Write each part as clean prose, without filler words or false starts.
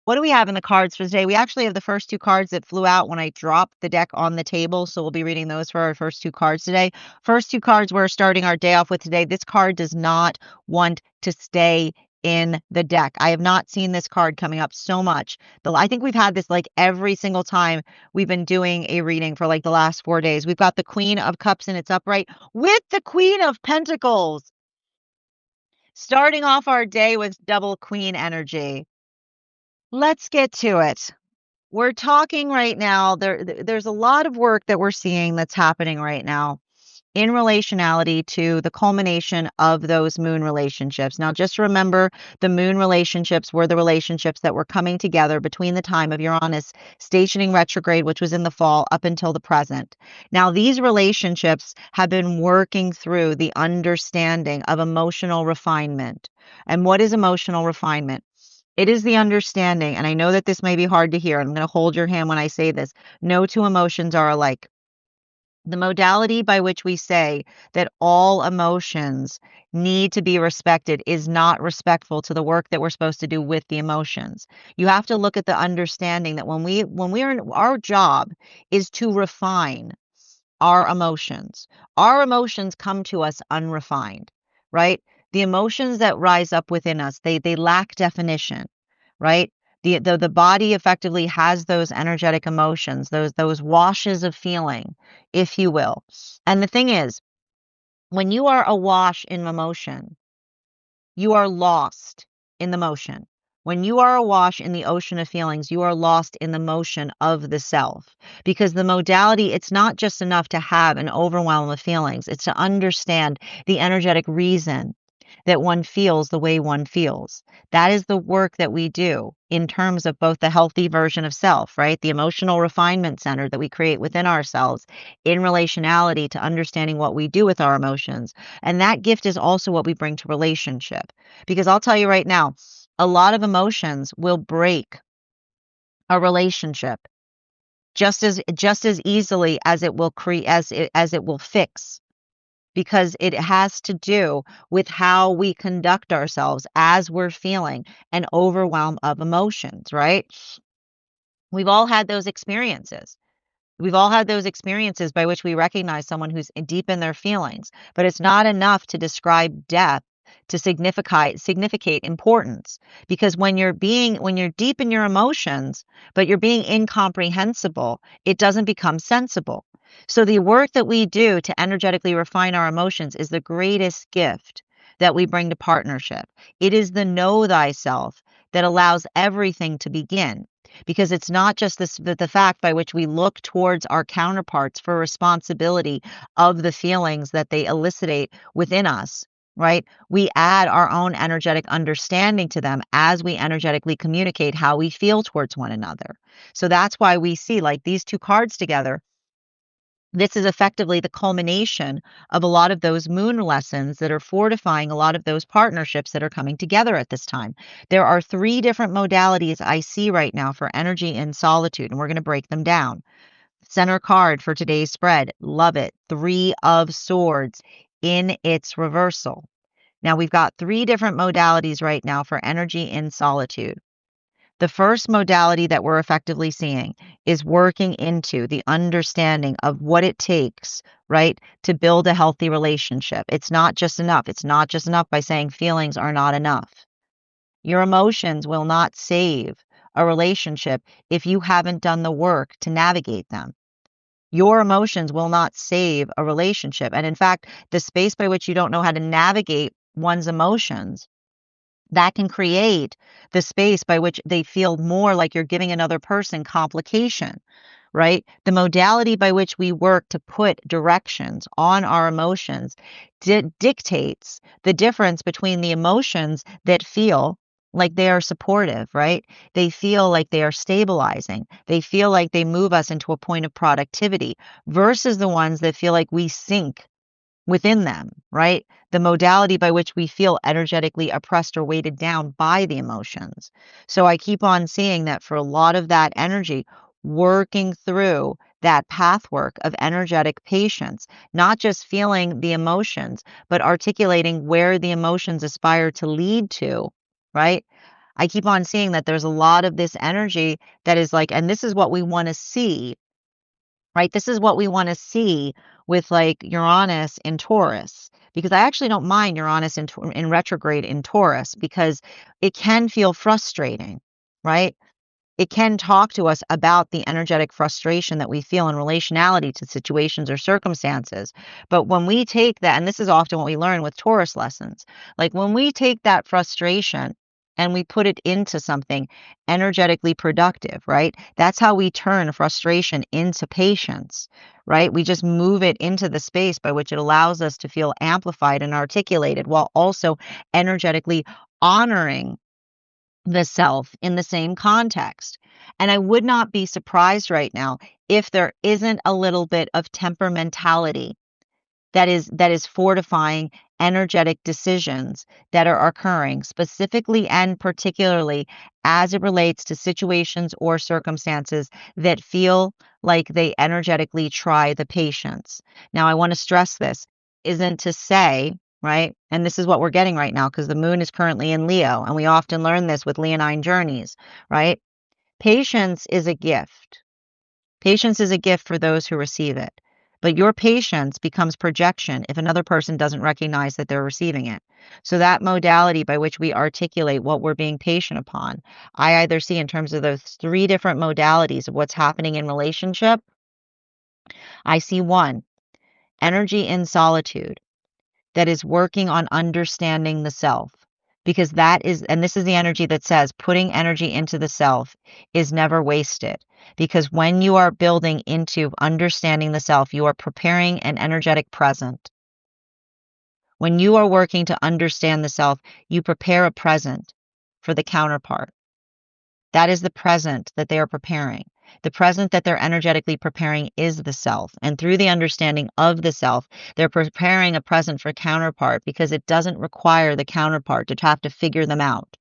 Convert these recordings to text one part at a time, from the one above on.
What do we have in the cards for today? We actually have the first two cards that flew out when I dropped the deck on the table, so we'll be reading those for our first two cards today. First two cards we're starting our day off with today. This card does not want to stay in the deck. I have not seen this card coming up so much. I think we've had this like every single time we've been doing a reading for like the last 4 days. We've got the Queen of Cups in its upright with the Queen of Pentacles. Starting off our day with double Queen energy. Let's get to it. We're talking right now, there's a lot of work that we're seeing that's happening right now in relationality to the culmination of those moon relationships. Now, just remember, the moon relationships were the relationships that were coming together between the time of Uranus stationing retrograde, which was in the fall, up until the present. Now, these relationships have been working through the understanding of emotional refinement. And what is emotional refinement? It is the understanding, and I know that this may be hard to hear. I'm going to hold your hand when I say this. No two emotions are alike. The modality by which we say that all emotions need to be respected is not respectful to the work that we're supposed to do with the emotions. You have to look at the understanding that when we're in our job is to refine our emotions. Our emotions come to us unrefined, right? The emotions that rise up within us, they lack definition, right? The body effectively has those energetic emotions, those washes of feeling, if you will. And the thing is, when you are awash in emotion, you are lost in the motion. When you are awash in the ocean of feelings, you are lost in the motion of the self. Because the modality, it's not just enough to have an overwhelm of feelings, it's to understand the energetic reason that one feels the way one feels. That is the work that we do in terms of both the healthy version of self, right? The emotional refinement center that we create within ourselves in relationality to understanding what we do with our emotions. And that gift is also what we bring to relationship. Because I'll tell you right now, a lot of emotions will break a relationship just as easily as it will create as it will fix, because it has to do with how we conduct ourselves as we're feeling an overwhelm of emotions, right? We've all had those experiences. We've all had those experiences by which we recognize someone who's deep in their feelings, but it's not enough to describe depth to significate importance, because when you're deep in your emotions but you're being incomprehensible, it doesn't become sensible. So the work that we do to energetically refine our emotions is the greatest gift that we bring to partnership. It is the know thyself that allows everything to begin, because it's not just the fact by which we look towards our counterparts for responsibility of the feelings that they elicitate within us, right? We add our own energetic understanding to them as we energetically communicate how we feel towards one another. So that's why we see like these two cards together. This is effectively the culmination of a lot of those moon lessons that are fortifying a lot of those partnerships that are coming together at this time. There are 3 different modalities I see right now for energy in solitude, and we're going to break them down. Center card for today's spread, love it. 3 of Swords in its reversal. Now we've got 3 different modalities right now for energy in solitude. The first modality that we're effectively seeing is working into the understanding of what it takes, right, to build a healthy relationship. It's not just enough. It's not just enough by saying feelings are not enough. Your emotions will not save a relationship if you haven't done the work to navigate them. Your emotions will not save a relationship. And in fact, the space by which you don't know how to navigate one's emotions, that can create the space by which they feel more like you're giving another person complication, right? The modality by which we work to put directions on our emotions dictates the difference between the emotions that feel like they are supportive, right? They feel like they are stabilizing. They feel like they move us into a point of productivity versus the ones that feel like we sink within them, right? The modality by which we feel energetically oppressed or weighted down by the emotions. So I keep on seeing that for a lot of that energy, working through that pathwork of energetic patience, not just feeling the emotions, but articulating where the emotions aspire to lead to, right? I keep on seeing that there's a lot of this energy that is like, and this is what we want to see, right? This is what we want to see with like Uranus in Taurus, because I actually don't mind Uranus in retrograde in Taurus because it can feel frustrating, right? It can talk to us about the energetic frustration that we feel in relationality to situations or circumstances. But when we take that, and this is often what we learn with Taurus lessons, like when we take that frustration and we put it into something energetically productive, right? That's how we turn frustration into patience, right? We just move it into the space by which it allows us to feel amplified and articulated while also energetically honoring the self in the same context. And I would not be surprised right now if there isn't a little bit of temperamentality that is fortifying energetic decisions that are occurring specifically and particularly as it relates to situations or circumstances that feel like they energetically try the patience. Now, I want to stress this isn't to say, right? And this is what we're getting right now because the moon is currently in Leo, and we often learn this with Leonine journeys, right? Patience is a gift. Patience is a gift for those who receive it. But your patience becomes projection if another person doesn't recognize that they're receiving it. So that modality by which we articulate what we're being patient upon, I either see in terms of those three different modalities of what's happening in relationship. I see one, energy in solitude that is working on understanding the self. Because that is, and this is the energy that says putting energy into the self is never wasted. Because when you are building into understanding the self, you are preparing an energetic present. When you are working to understand the self, you prepare a present for the counterpart. That is the present that they are preparing. The present that they're energetically preparing is the self. And through the understanding of the self, they're preparing a present for counterpart because it doesn't require the counterpart to have to figure them out,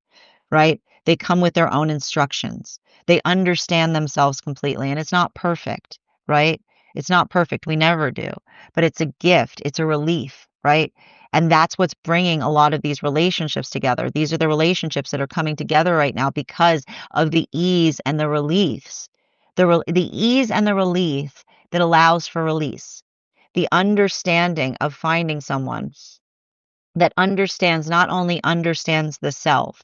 right? They come with their own instructions. They understand themselves completely, and it's not perfect, right? It's not perfect. We never do, but it's a gift. It's a relief, right? And that's what's bringing a lot of these relationships together. These are the relationships that are coming together right now because of the ease and the reliefs. The ease and the relief that allows for release. The understanding of finding someone that understands, not only understands the self,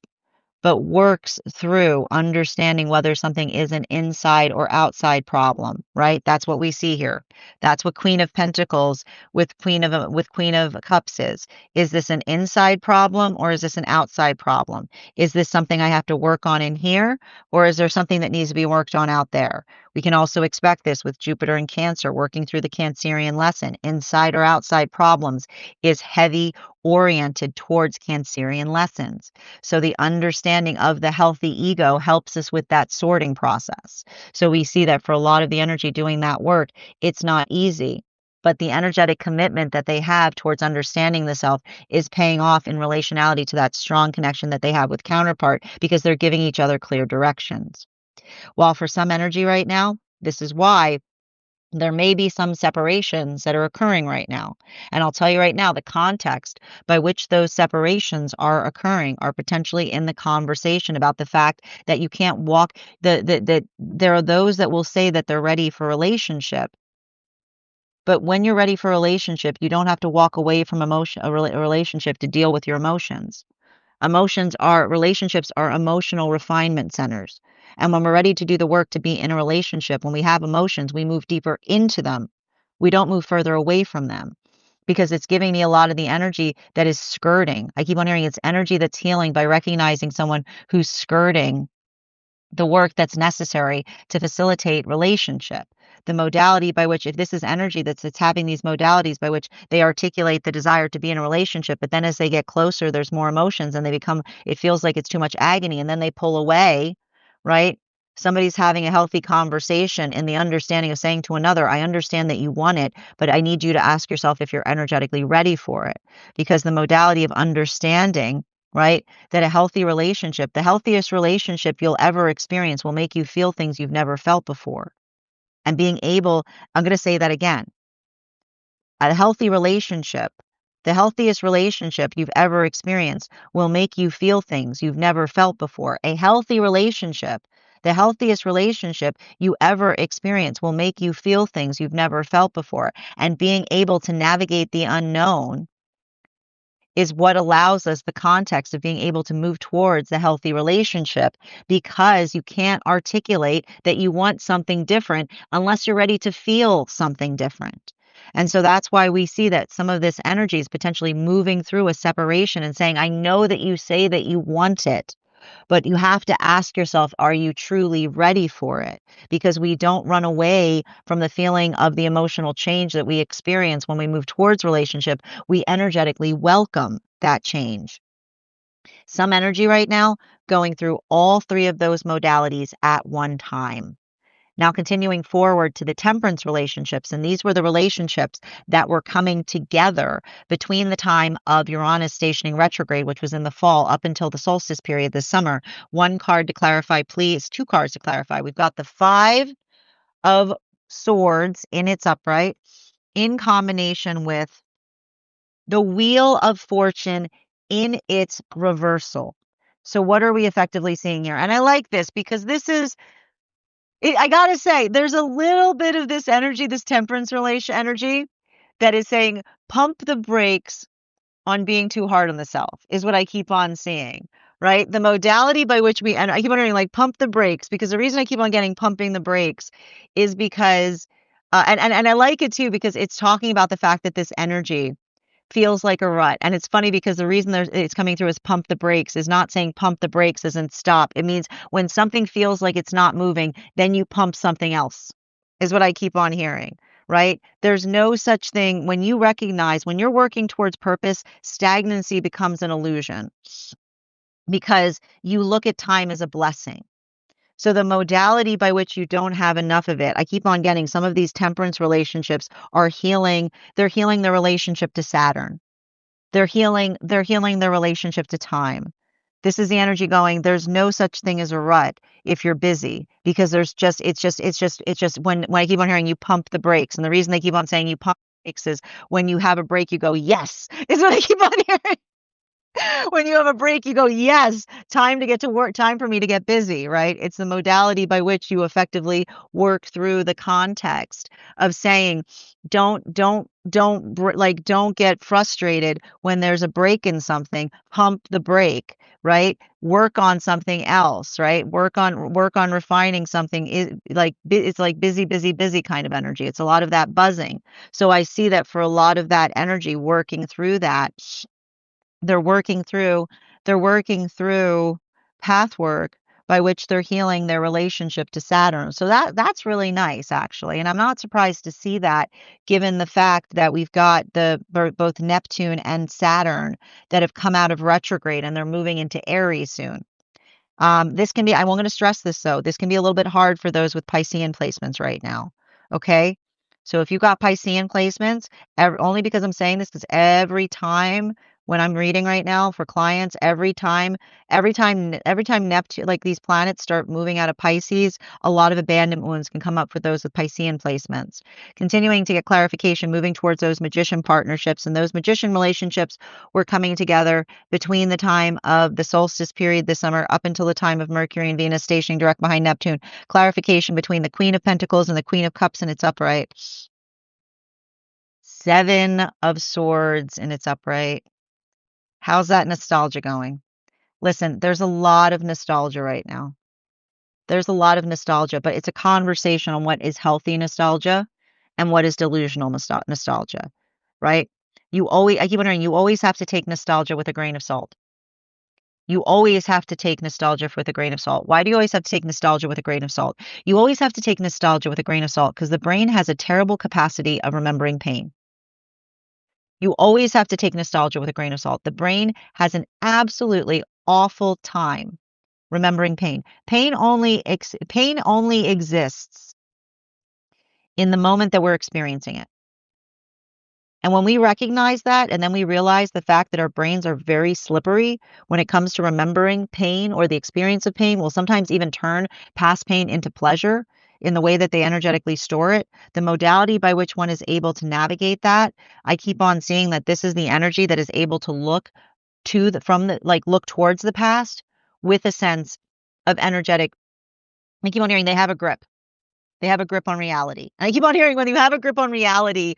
but works through understanding whether something is an inside or outside problem, right? That's what we see here. That's what Queen of Pentacles with Queen of Cups is. Is this an inside problem or is this an outside problem? Is this something I have to work on in here or is there something that needs to be worked on out there? We can also expect this with Jupiter and Cancer working through the Cancerian lesson. Inside or outside problems is heavy oriented towards Cancerian lessons. So the understanding of the healthy ego helps us with that sorting process. So we see that for a lot of the energy doing that work, it's not easy. But the energetic commitment that they have towards understanding the self is paying off in relationality to that strong connection that they have with counterpart because they're giving each other clear directions. While for some energy right now, this is why there may be some separations that are occurring right now. And I'll tell you right now, the context by which those separations are occurring are potentially in the conversation about the fact that you can't walk there are those that will say that they're ready for relationship. But when you're ready for a relationship, you don't have to walk away from a relationship to deal with your emotions. Relationships are emotional refinement centers. And when we're ready to do the work to be in a relationship, when we have emotions, we move deeper into them. We don't move further away from them because it's giving me a lot of the energy that is skirting. I keep on hearing it's energy that's healing by recognizing someone who's skirting the work that's necessary to facilitate relationship. The modality by which, if this is energy that's having these modalities by which they articulate the desire to be in a relationship, but then as they get closer, there's more emotions and it feels like it's too much agony and then they pull away, right? Somebody's having a healthy conversation in the understanding of saying to another, I understand that you want it, but I need you to ask yourself if you're energetically ready for it. Because the modality of understanding, right? That a healthy relationship, the healthiest relationship you'll ever experience will make you feel things you've never felt before. And being able, I'm going to say that again, a healthy relationship, The healthiest relationship you've ever experienced will make you feel things you've never felt before. A healthy relationship, the healthiest relationship you ever experience will make you feel things you've never felt before. And being able to navigate the unknown is what allows us the context of being able to move towards a healthy relationship, because you can't articulate that you want something different unless you're ready to feel something different. And so that's why we see that some of this energy is potentially moving through a separation and saying, I know that you say that you want it, but you have to ask yourself, are you truly ready for it? Because we don't run away from the feeling of the emotional change that we experience when we move towards relationship. We energetically welcome that change. Some energy right now going through all three of those modalities at one time. Now, continuing forward to the temperance relationships, and these were the relationships that were coming together between the time of Uranus stationing retrograde, which was in the fall, up until the solstice period this summer. One card to clarify, please. Two cards to clarify. We've got the Five of Swords in its upright in combination with the Wheel of Fortune in its reversal. So what are we effectively seeing here? And I like this because this is, I gotta say, there's a little bit of this energy, this temperance relation energy, that is saying, pump the brakes on being too hard on the self, is what I keep on seeing, right? The modality by which we, and I keep wondering, like, pump the brakes, because the reason I keep on getting pumping the brakes is because, and I like it too, because it's talking about the fact that this energy feels like a rut. And it's funny because the reason it's coming through as pump the brakes is not saying pump the brakes as in stop. It means when something feels like it's not moving, then you pump something else, is what I keep on hearing, right? There's no such thing when you recognize when you're working towards purpose, stagnancy becomes an illusion because you look at time as a blessing. So the modality by which you don't have enough of it, I keep on getting some of these temperance relationships are healing. They're healing their relationship to Saturn. They're healing their relationship to time. This is the energy going, there's no such thing as a rut if you're busy, because it's just when I keep on hearing you pump the brakes. And the reason they keep on saying you pump the brakes is when you have a break, you go, yes, is what I keep on hearing. When you have a break, you go, yes, time to get to work, time for me to get busy, right? It's the modality by which you effectively work through the context of saying, don't get frustrated when there's a break in something, pump the brake, right? Work on something else, right? Work on refining something. It's like busy kind of energy. It's a lot of that buzzing. So I see that for a lot of that energy working through that, they're working through they're working through path work by which they're healing their relationship to Saturn. So that's really nice, actually. And I'm not surprised to see that, given the fact that we've got both Neptune and Saturn that have come out of retrograde and they're moving into Aries soon. This can be, I'm going to stress this though, this can be a little bit hard for those with Piscean placements right now. Okay. So if you've got Piscean placements, only because I'm saying this, because every time when I'm reading right now for clients, every time Neptune, like these planets start moving out of Pisces, a lot of abandonment wounds can come up for those with Piscean placements. Continuing to get clarification, moving towards those magician partnerships, and those magician relationships were coming together between the time of the solstice period this summer up until the time of Mercury and Venus stationing direct behind Neptune. Clarification between the Queen of Pentacles and the Queen of Cups in its upright. Seven of Swords in its upright. How's that nostalgia going? Listen, there's a lot of nostalgia right now. There's a lot of nostalgia, but it's a conversation on what is healthy nostalgia and what is delusional nostalgia, right? I keep wondering, you always have to take nostalgia with a grain of salt. You always have to take nostalgia with a grain of salt. Why do you always have to take nostalgia with a grain of salt? You always have to take nostalgia with a grain of salt because the brain has a terrible capacity of remembering pain. You always have to take nostalgia with a grain of salt. The brain has an absolutely awful time remembering pain. Pain only exists in the moment that we're experiencing it. And when we recognize that, and then we realize the fact that our brains are very slippery when it comes to remembering pain or the experience of pain, will sometimes even turn past pain into pleasure in the way that they energetically store it, the modality by which one is able to navigate that, I keep on seeing that this is the energy that is able to look to the from the like look towards the past with a sense of energetic. I keep on hearing they have a grip. They have a grip on reality. And I keep on hearing when you have a grip on reality,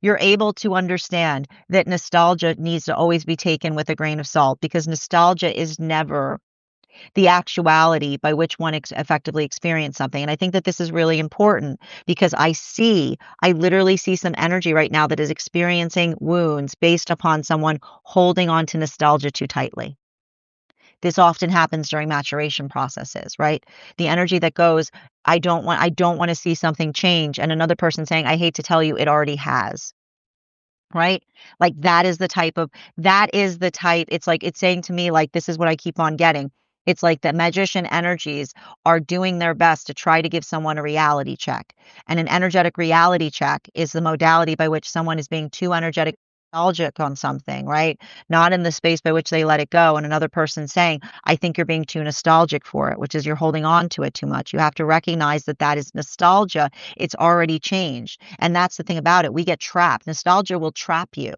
you're able to understand that nostalgia needs to always be taken with a grain of salt, because nostalgia is never the actuality by which one effectively experienced something. And I think that this is really important because I literally see some energy right now that is experiencing wounds based upon someone holding on to nostalgia too tightly. This often happens during maturation processes, right? The energy that goes, I don't want to see something change. And another person saying, I hate to tell you, it already has. Right? Like that is the type, it's like, it's saying to me, like, this is what I keep on getting. It's like the magician energies are doing their best to try to give someone a reality check. And an energetic reality check is the modality by which someone is being too energetic nostalgic on something, right? Not in the space by which they let it go. And another person saying, I think you're being too nostalgic for it, which is you're holding on to it too much. You have to recognize that that is nostalgia. It's already changed. And that's the thing about it. We get trapped. Nostalgia will trap you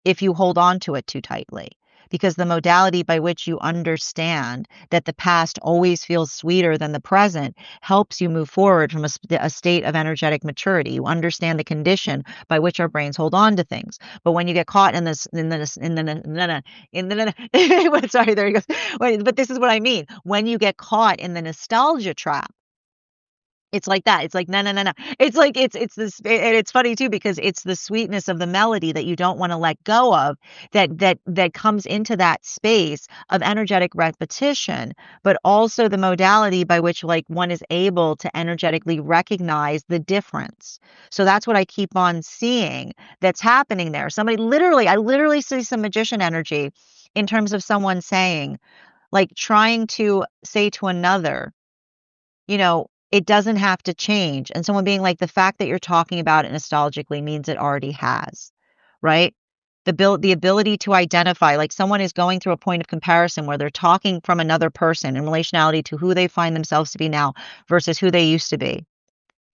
if you hold on to it too tightly. Because the modality by which you understand that the past always feels sweeter than the present helps you move forward from a state of energetic maturity. You understand the condition by which our brains hold on to things. But when you get caught in this, sorry, there he goes. But this is what I mean. When you get caught in the nostalgia trap, it's like that. It's like, no, no, no, no. It's like, it's this, and it's funny too, because it's the sweetness of the melody that you don't want to let go of, that comes into that space of energetic repetition, but also the modality by which, like, one is able to energetically recognize the difference. So that's what I keep on seeing that's happening there. I literally see some magician energy in terms of someone saying, like, trying to say to another, it doesn't have to change. And someone being like, the fact that you're talking about it nostalgically means it already has, right? The ability to identify, like, someone is going through a point of comparison where they're talking from another person in relationality to who they find themselves to be now versus who they used to be,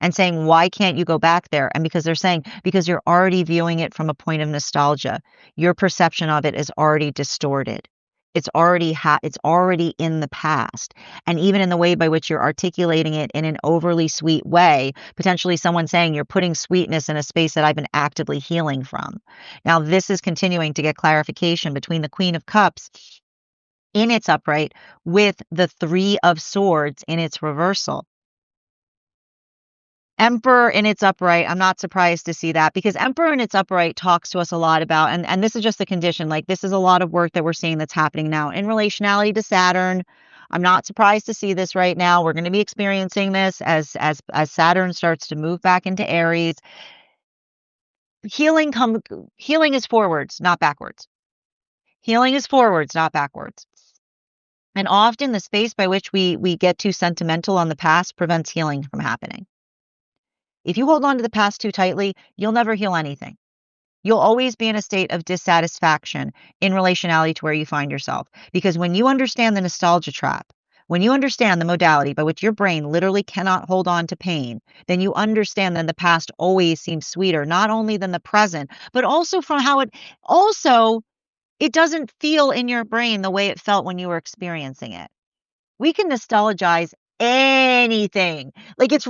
and saying, why can't you go back there? And because they're saying, because you're already viewing it from a point of nostalgia, your perception of it is already distorted. It's already in the past. And even in the way by which you're articulating it in an overly sweet way, potentially someone saying you're putting sweetness in a space that I've been actively healing from. Now, this is continuing to get clarification between the Queen of Cups in its upright with the Three of Swords in its reversal. Emperor in its upright, I'm not surprised to see that, because Emperor in its upright talks to us a lot about, and this is just the condition, like, this is a lot of work that we're seeing that's happening now in relationality to Saturn. I'm not surprised to see this right now. We're going to be experiencing this as Saturn starts to move back into Aries. Healing is forwards, not backwards. Healing is forwards, not backwards. And often the space by which we get too sentimental on the past prevents healing from happening. If you hold on to the past too tightly, you'll never heal anything. You'll always be in a state of dissatisfaction in relationality to where you find yourself. Because when you understand the nostalgia trap, when you understand the modality by which your brain literally cannot hold on to pain, then you understand that the past always seems sweeter, not only than the present, but also from how it doesn't feel in your brain the way it felt when you were experiencing it. We can nostalgize anything. Like, it's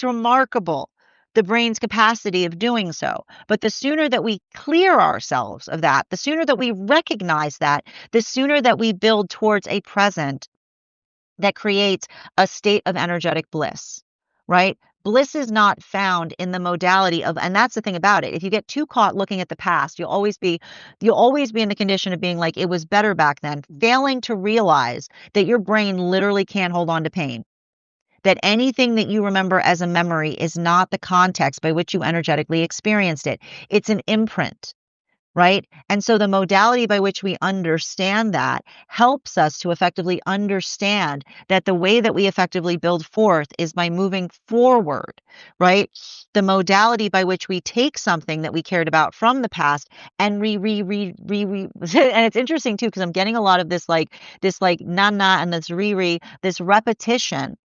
remarkable, the brain's capacity of doing so. But the sooner that we clear ourselves of that, the sooner that we recognize that, the sooner that we build towards a present that creates a state of energetic bliss, right? Bliss is not found in the modality of, and that's the thing about it. If you get too caught looking at the past, you'll always be in the condition of being like, it was better back then, failing to realize that your brain literally can't hold on to pain. That anything that you remember as a memory is not the context by which you energetically experienced it. It's an imprint, right? And so the modality by which we understand that helps us to effectively understand that the way that we effectively build forth is by moving forward, right? The modality by which we take something that we cared about from the past and and it's interesting too, because I'm getting a lot of this like na na and this repetition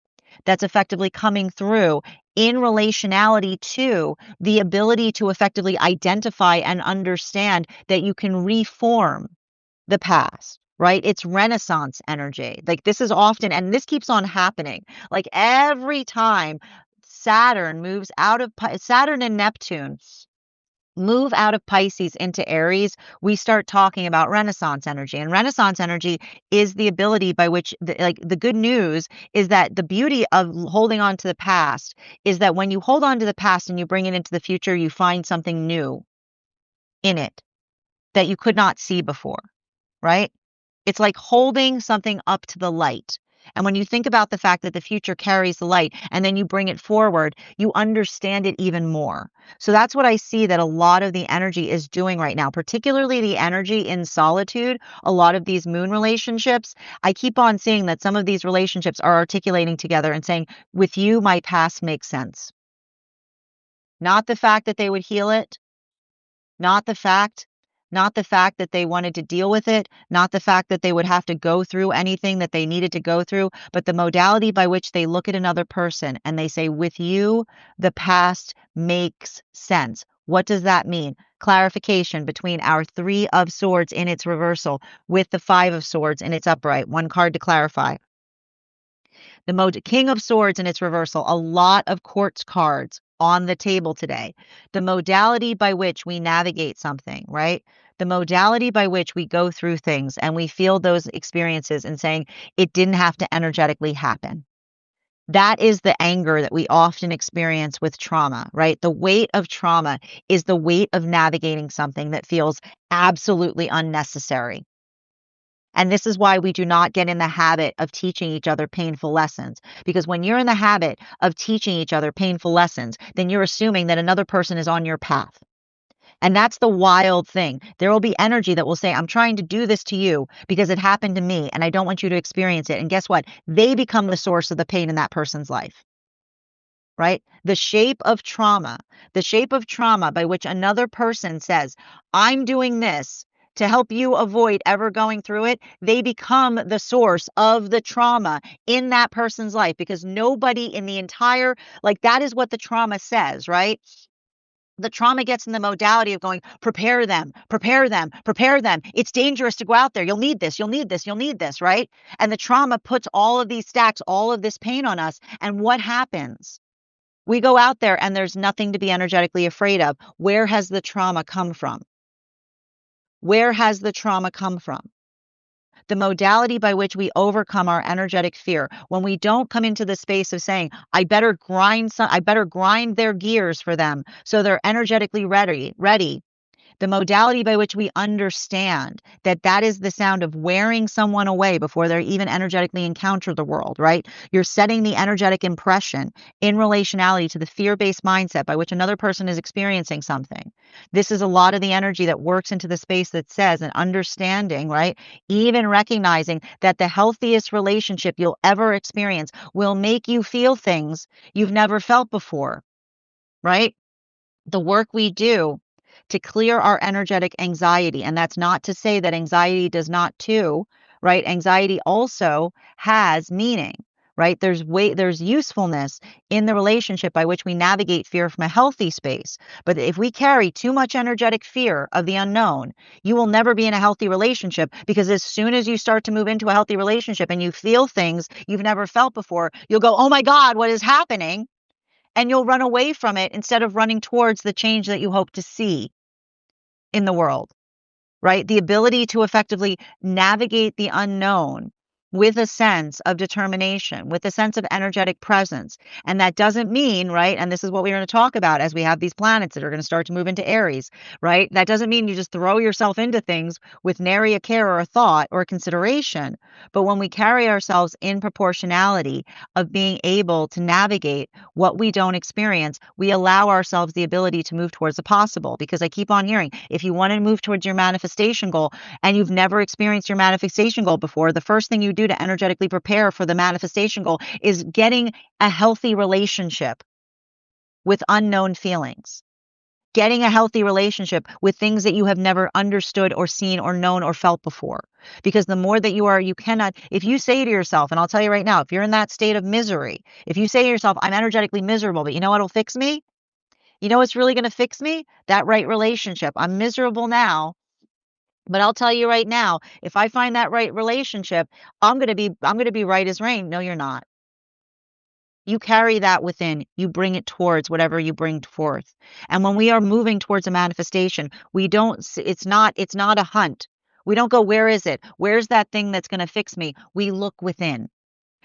that's effectively coming through in relationality to the ability to effectively identify and understand that you can reform the past, right? It's Renaissance energy. Like this is often, and this keeps on happening. Like every time Saturn and Neptune move out of Pisces into Aries, we start talking about Renaissance energy. And Renaissance energy is the ability by which, the good news is that the beauty of holding on to the past is that when you hold on to the past and you bring it into the future, you find something new in it that you could not see before, right? It's like holding something up to the light. And when you think about the fact that the future carries the light and then you bring it forward, you understand it even more. So that's what I see that a lot of the energy is doing right now, particularly the energy in solitude. A lot of these moon relationships, I keep on seeing that some of these relationships are articulating together and saying, with you, my past makes sense. Not the fact that they would heal it, not the fact not the fact that they wanted to deal with it, not the fact that they would have to go through anything that they needed to go through, but the modality by which they look at another person and they say, with you, the past makes sense. What does that mean? Clarification between our 3 of swords in its reversal with the 5 of swords in its upright. One card to clarify. The King of Swords in its reversal, a lot of quartz cards on the table today. The modality by which we navigate something, right? The modality by which we go through things and we feel those experiences and saying it didn't have to energetically happen. That is the anger that we often experience with trauma, right? The weight of trauma is the weight of navigating something that feels absolutely unnecessary. And this is why we do not get in the habit of teaching each other painful lessons. Because when you're in the habit of teaching each other painful lessons, then you're assuming that another person is on your path. And that's the wild thing. There will be energy that will say, I'm trying to do this to you because it happened to me and I don't want you to experience it. And guess what? They become the source of the pain in that person's life, right? The shape of trauma by which another person says, I'm doing this to help you avoid ever going through it, they become the source of the trauma in that person's life because nobody in the entire, like that is what the trauma says, right? The trauma gets in the modality of going, prepare them, prepare them, prepare them. It's dangerous to go out there. You'll need this, you'll need this, you'll need this, right? And the trauma puts all of these stacks, all of this pain on us. And what happens? We go out there and there's nothing to be energetically afraid of. Where has the trauma come from? Where has the trauma come from? The modality by which we overcome our energetic fear. When we don't come into the space of saying, I better grind their gears for them so they're energetically ready. The modality by which we understand that that is the sound of wearing someone away before they even energetically encounter the world, right? You're setting the energetic impression in relationality to the fear-based mindset by which another person is experiencing something. This is a lot of the energy that works into the space that says and understanding, right? Even recognizing that the healthiest relationship you'll ever experience will make you feel things you've never felt before, right? The work we do to clear our energetic anxiety. And that's not to say that anxiety does not too, right? Anxiety also has meaning, right? There's usefulness in the relationship by which we navigate fear from a healthy space. But if we carry too much energetic fear of the unknown, you will never be in a healthy relationship because as soon as you start to move into a healthy relationship and you feel things you've never felt before, you'll go, oh my God, what is happening? And you'll run away from it instead of running towards the change that you hope to see in the world, right? The ability to effectively navigate the unknown with a sense of determination, with a sense of energetic presence. And that doesn't mean, right? And this is what we're going to talk about as we have these planets that are going to start to move into Aries, right? That doesn't mean you just throw yourself into things with nary a care or a thought or a consideration. But when we carry ourselves in proportionality of being able to navigate what we don't experience, we allow ourselves the ability to move towards the possible. Because I keep on hearing, if you want to move towards your manifestation goal and you've never experienced your manifestation goal before, the first thing you do to energetically prepare for the manifestation goal is getting a healthy relationship with unknown feelings. Getting a healthy relationship with things that you have never understood or seen or known or felt before. Because the more that you cannot, if you say to yourself, and I'll tell you right now, if you're in that state of misery, if you say to yourself, I'm energetically miserable, but you know what'll fix me? You know what's really going to fix me? That right relationship. I'm miserable now, but I'll tell you right now, if I find that right relationship, I'm going to be right as rain. No, you're not. You carry that within, you bring it towards whatever you bring forth. And when we are moving towards a manifestation, we don't it's not a hunt. We don't go, where is it? Where's that thing that's going to fix me? We look within.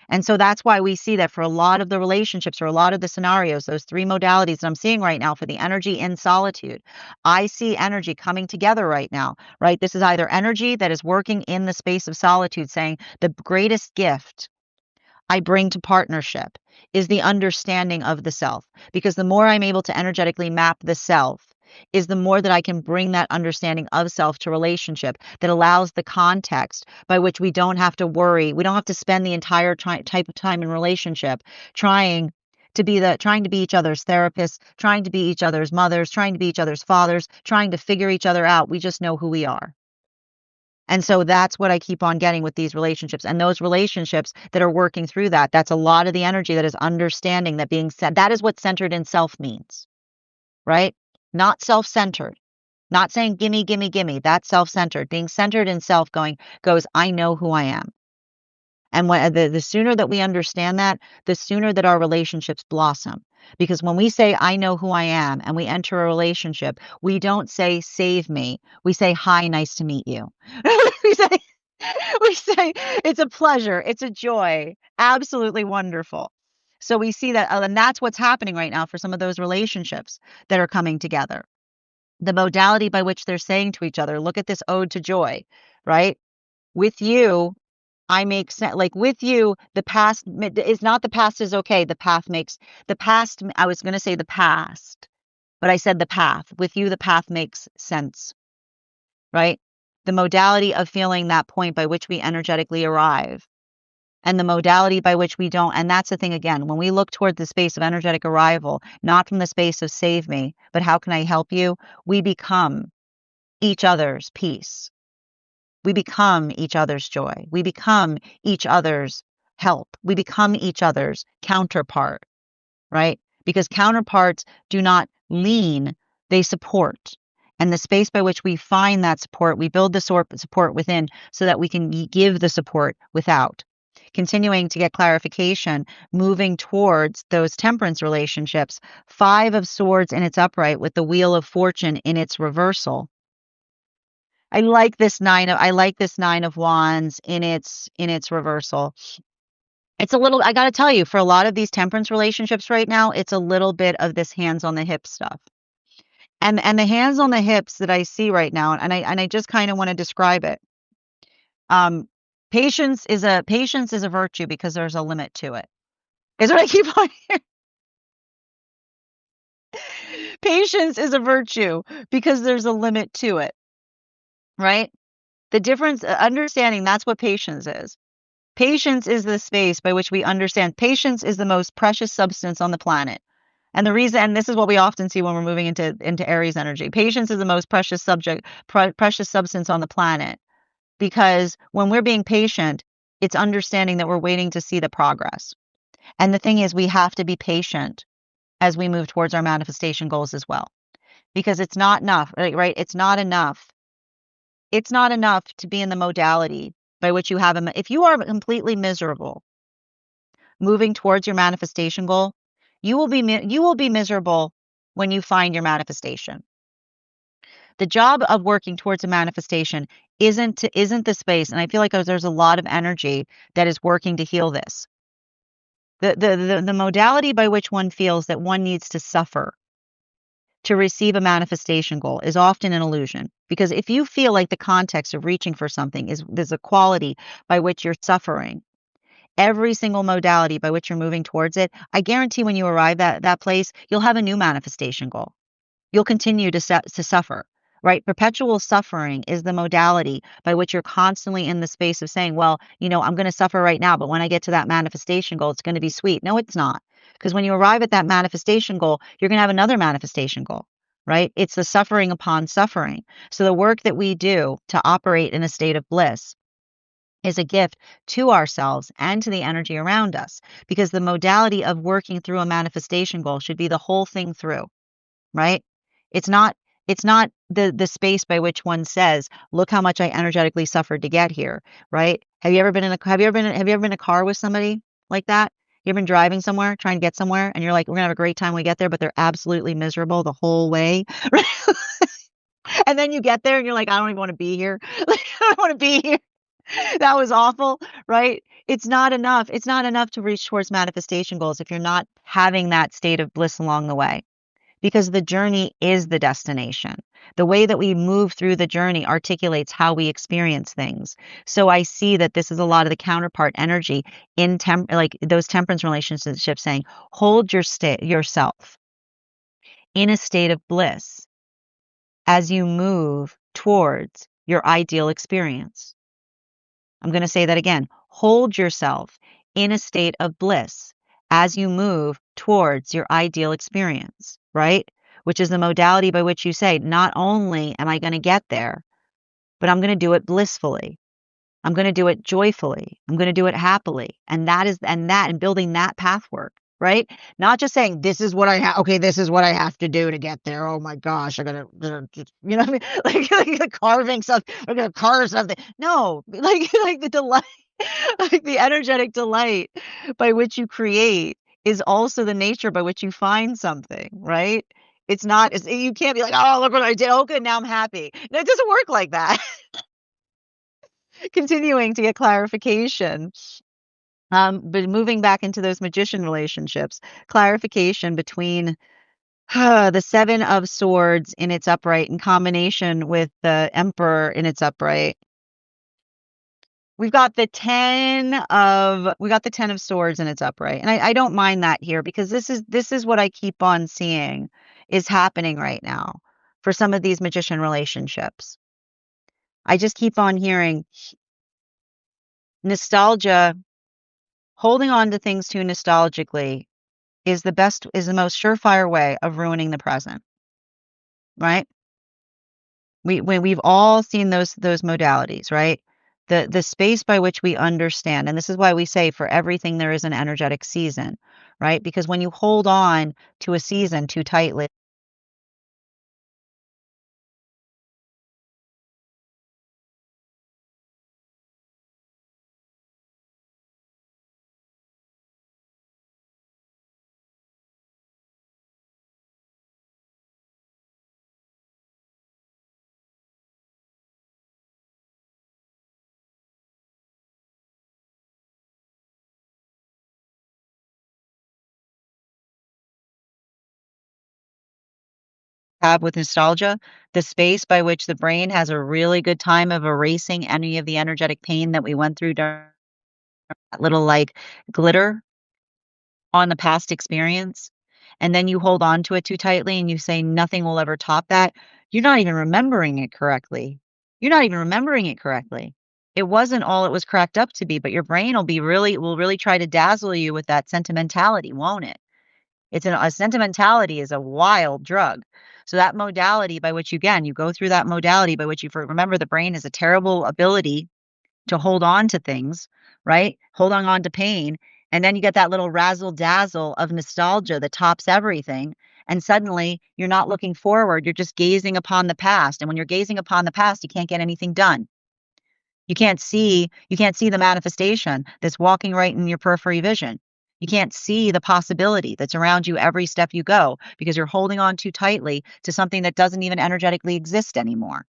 And so that's why we see that for a lot of the relationships or a lot of the scenarios, those three modalities that I'm seeing right now for the energy in solitude, I see energy coming together right now, right? This is either energy that is working in the space of solitude, saying the greatest gift I bring to partnership is the understanding of the self. Because the more I'm able to energetically map the self, is the more that I can bring that understanding of self to relationship that allows the context by which we don't have to worry. We don't have to spend the entire type of time in relationship trying trying to be each other's therapists, trying to be each other's mothers, trying to be each other's fathers, trying to figure each other out. We just know who we are. And so that's what I keep on getting with these relationships. And those relationships that are working through that, that's a lot of the energy that is understanding that being said. That is what centered in self means, right? Not self-centered, not saying gimme, gimme, gimme. That's self-centered. Being centered in self goes, I know who I am. And when the sooner that we understand that, the sooner that our relationships blossom. Because when we say, I know who I am, and we enter a relationship, we don't say, save me. We say, hi, nice to meet you. we say, we say, it's a pleasure. It's a joy. Absolutely wonderful. So we see that, and that's what's happening right now for some of those relationships that are coming together. The modality by which they're saying to each other, look at this ode to joy, right? With you, I make sense. Like with you, the past is not the past is okay. The path makes the past. I was going to say the past, but I said the path. With you, the path makes sense, right? The modality of feeling that point by which we energetically arrive and the modality by which we don't. And that's the thing again, when we look toward the space of energetic arrival, not from the space of save me, but how can I help you? We become each other's peace. We become each other's joy. We become each other's help. We become each other's counterpart, right? Because counterparts do not lean, they support. And the space by which we find that support, we build the support within so that we can give the support without. Continuing to get clarification, moving towards those temperance relationships, 5 of Swords in its upright with the Wheel of Fortune in its reversal. I like this 9 of Wands in its reversal. It's a little, I got to tell you, for a lot of these temperance relationships right now, it's a little bit of this hands on the hip stuff. And the hands on the hips that I see right now, and I just kind of want to describe it. Patience is a virtue because there's a limit to it. Is what I keep on hearing. Patience is a virtue because there's a limit to it. Right? The difference, understanding that's what patience is. Patience is the space by which we understand. Patience is the most precious substance on the planet. And the reason, and this is what we often see when we're moving into Aries energy. Patience is the most precious precious substance on the planet. Because when we're being patient, it's understanding that we're waiting to see the progress. And the thing is, we have to be patient as we move towards our manifestation goals as well. Because it's not enough, right? It's not enough. It's not enough to be in the modality by which you have if you are completely miserable moving towards your manifestation goal, you will be miserable when you find your manifestation. The job of working towards a manifestation isn't the space, and I feel like there's a lot of energy that is working to heal this. The modality by which one feels that one needs to suffer to receive a manifestation goal is often an illusion. Because if you feel like the context of reaching for something is there's a quality by which you're suffering, every single modality by which you're moving towards it, I guarantee when you arrive at that place, you'll have a new manifestation goal. You'll continue to suffer, right? Perpetual suffering is the modality by which you're constantly in the space of saying, well, I'm going to suffer right now, but when I get to that manifestation goal, it's going to be sweet. No, it's not. Because when you arrive at that manifestation goal, you're going to have another manifestation goal, right? It's the suffering upon suffering. So the work that we do to operate in a state of bliss is a gift to ourselves and to the energy around us, because the modality of working through a manifestation goal should be the whole thing through, right? It's not the space by which one says, "Look how much I energetically suffered to get here," right? Have you ever been in a car with somebody like that? You ever been driving somewhere, trying to get somewhere, and you're like, "We're gonna have a great time when we get there," but they're absolutely miserable the whole way, right? And then you get there and you're like, "I don't even want to be here. Like, I don't want to be here. That was awful," right? It's not enough. It's not enough to reach towards manifestation goals if you're not having that state of bliss along the way, because the journey is the destination. The way that we move through the journey articulates how we experience things. So I see that this is a lot of the counterpart energy in like those temperance relationships, saying, hold yourself in a state of bliss as you move towards your ideal experience. I'm going to say that again. Hold yourself in a state of bliss as you move towards your ideal experience, right? Which is the modality by which you say, not only am I going to get there, but I'm going to do it blissfully. I'm going to do it joyfully. I'm going to do it happily. And building that pathwork, right? Not just saying, this is what I have. Okay, this is what I have to do to get there. Oh my gosh, I gotta, you know what I mean? Like carving something, I'm gonna carve something. No, like the delight, like the energetic delight by which you create is also the nature by which you find something, right? You can't be like, oh, look what I did. Oh, good, now I'm happy. No, it doesn't work like that. Continuing to get clarification. But moving back into those magician relationships, clarification between the Seven of Swords in its upright in combination with the Emperor in its upright. We got the 10 of Swords in its upright. And I don't mind that here, because this is what I keep on seeing is happening right now for some of these magician relationships. I just keep on hearing nostalgia. Holding on to things too nostalgically is the most surefire way of ruining the present, right? We've all seen those modalities, right? The space by which we understand, and this is why we say for everything there is an energetic season, right? Because when you hold on to a season too tightly, have with nostalgia, the space by which the brain has a really good time of erasing any of the energetic pain that we went through during that little like glitter on the past experience, and then you hold on to it too tightly and you say nothing will ever top that, you're not even remembering it correctly. You're not even remembering it correctly. It wasn't all it was cracked up to be, but your brain will really try to dazzle you with that sentimentality, won't it? A sentimentality is a wild drug. So that modality by which, again, you go through that modality by which remember, the brain is a terrible ability to hold on to things, right? Holding on to pain. And then you get that little razzle dazzle of nostalgia that tops everything. And suddenly you're not looking forward. You're just gazing upon the past. And when you're gazing upon the past, you can't get anything done. You can't see the manifestation that's walking right in your periphery vision. You can't see the possibility that's around you every step you go, because you're holding on too tightly to something that doesn't even energetically exist anymore.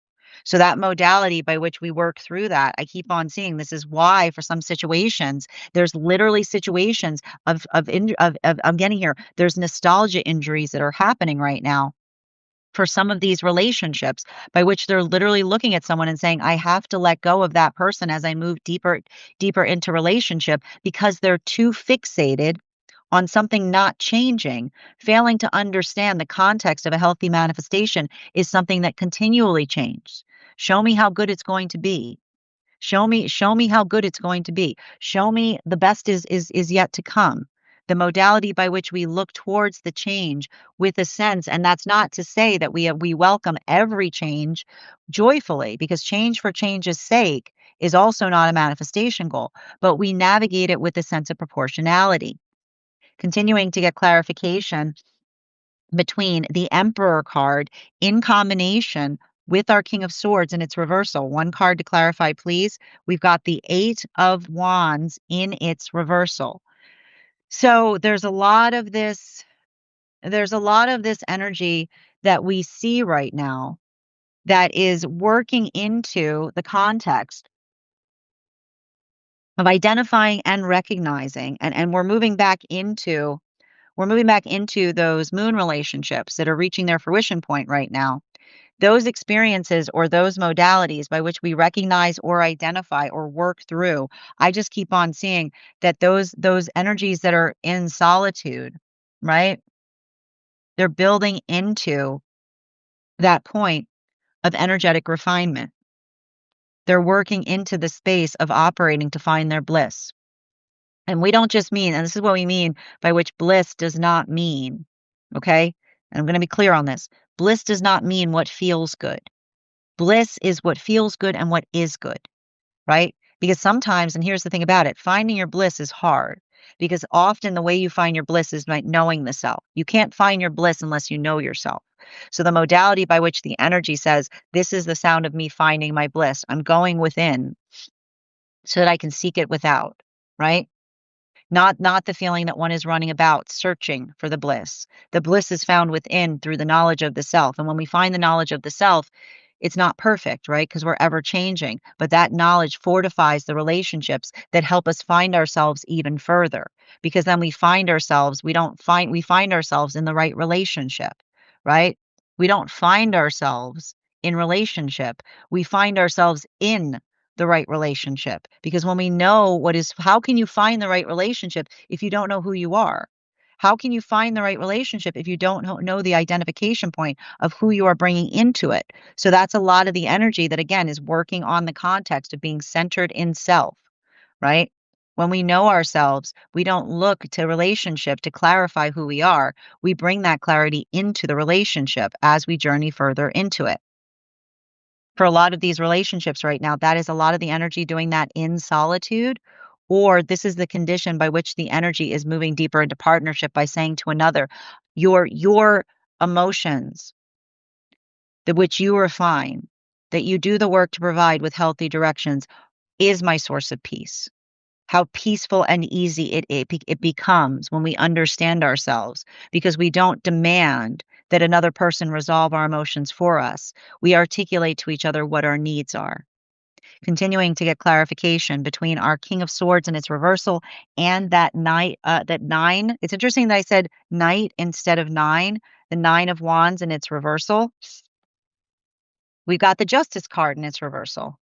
So that modality by which we work through that, I keep on seeing this is why for some situations, there's literally situations of I'm getting here. There's nostalgia injuries that are happening right now for some of these relationships by which they're literally looking at someone and saying, I have to let go of that person as I move deeper into relationship because they're too fixated on something not changing, failing to understand the context of a healthy manifestation is something that continually changes. Show me how good it's going to be. Show me how good it's going to be. Show me the best is yet to come. The modality by which we look towards the change with a sense, and that's not to say that we welcome every change joyfully, because change for change's sake is also not a manifestation goal, but we navigate it with a sense of proportionality. Continuing to get clarification between the Emperor card in combination with our King of Swords in its reversal. One card to clarify, please. We've got the Eight of Wands in its reversal. So there's a lot of this energy that we see right now that is working into the context of identifying and recognizing, and we're moving back into those moon relationships that are reaching their fruition point right now. Those experiences or those modalities by which we recognize or identify or work through, I just keep on seeing that those energies that are in solitude, right? They're building into that point of energetic refinement. They're working into the space of operating to find their bliss. And we don't just mean, and this is what we mean by which bliss does not mean, okay? And I'm going to be clear on this. Bliss does not mean what feels good. Bliss is what feels good and what is good, right? Because sometimes, and here's the thing about it, finding your bliss is hard because often the way you find your bliss is by knowing the self. You can't find your bliss unless you know yourself. So the modality by which the energy says, this is the sound of me finding my bliss. I'm going within so that I can seek it without, right? Not the feeling that one is running about searching for the bliss. The bliss is found within through the knowledge of the self. And when we find the knowledge of the self, it's not perfect, right? Because we're ever changing. But that knowledge fortifies the relationships that help us find ourselves even further. Because then we find ourselves in the right relationship, right? We don't find ourselves in relationship. We find ourselves in the right relationship, because when we know how can you find the right relationship if you don't know who you are? How can you find the right relationship if you don't know the identification point of who you are bringing into it? So that's a lot of the energy that, again, is working on the context of being centered in self, right? When we know ourselves, we don't look to relationship to clarify who we are. We bring that clarity into the relationship as we journey further into it. For a lot of these relationships right now, that is a lot of the energy doing that in solitude, or this is the condition by which the energy is moving deeper into partnership by saying to another, your emotions, that which you refine, that you do the work to provide with healthy directions, is my source of peace. How peaceful and easy it becomes when we understand ourselves, because we don't demand that another person resolve our emotions for us. We articulate to each other what our needs are. Continuing to get clarification between our King of Swords and its reversal and that nine. It's interesting that I said knight instead of nine, the Nine of Wands in its reversal. We've got the Justice card in its reversal.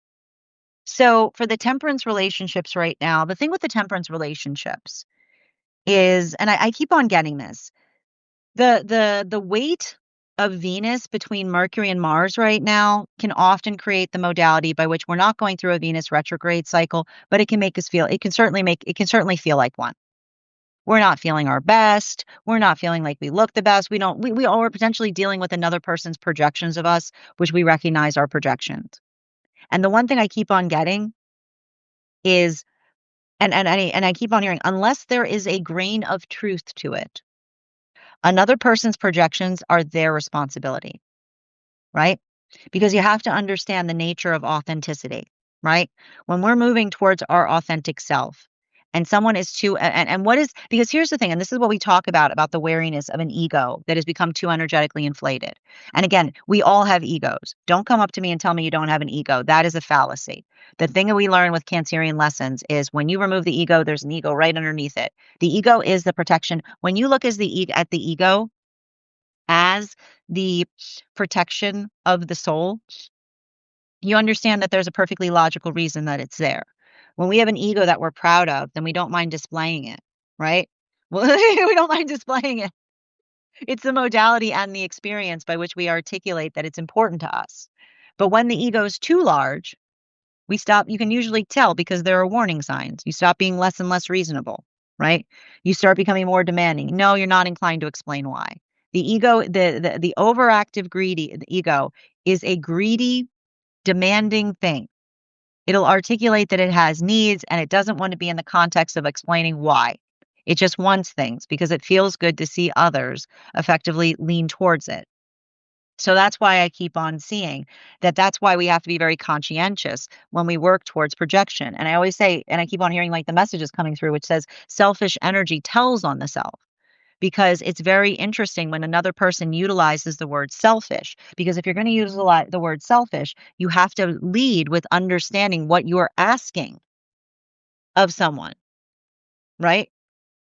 So for the temperance relationships right now, the thing with the temperance relationships is, and I keep on getting this, the weight of Venus between Mercury and Mars right now can often create the modality by which we're not going through a Venus retrograde cycle, but it can certainly feel like one. We're not feeling our best. We're not feeling like we look the best. We are potentially dealing with another person's projections of us, which we recognize are projections. And the one thing I keep on getting is, and I keep on hearing, unless there is a grain of truth to it, another person's projections are their responsibility, right? Because you have to understand the nature of authenticity, right? When we're moving towards our authentic self and someone is too and what is because here's the thing, and this is what we talk about the wariness of an ego that has become too energetically inflated. And again, we all have egos. Don't come up to me and tell me you don't have an ego. That is a fallacy. The thing that we learn with Cancerian lessons is when you remove the ego, there's an ego right underneath it. The ego is the protection. When you look as at the ego as the protection of the soul, you understand that there's a perfectly logical reason that it's there. When we have an ego that we're proud of, then we don't mind displaying it, right? Well, we don't mind displaying it. It's the modality and the experience by which we articulate that it's important to us. But when the ego is too large, we stop. You can usually tell because there are warning signs. You stop being less and less reasonable, right? You start becoming more demanding. No, you're not inclined to explain why. The ego, the overactive greedy the ego is a greedy, demanding thing. It'll articulate that it has needs and it doesn't want to be in the context of explaining why. It just wants things because it feels good to see others effectively lean towards it. So that's why I keep on seeing that's why we have to be very conscientious when we work towards projection. And I always say, and I keep on hearing like the messages coming through, which says selfish energy tells on the self because it's very interesting when another person utilizes the word selfish. Because if you're going to use the word selfish, you have to lead with understanding what you're asking of someone, right?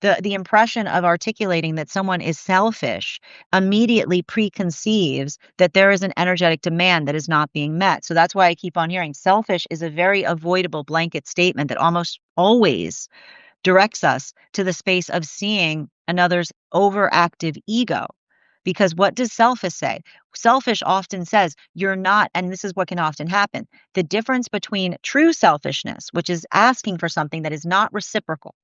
The impression of articulating that someone is selfish immediately preconceives that there is an energetic demand that is not being met. So that's why I keep on hearing selfish is a very avoidable blanket statement that almost always directs us to the space of seeing another's overactive ego. Because what does selfish say? Selfish often says, you're not, and this is what can often happen. The difference between true selfishness, which is asking for something that is not reciprocal,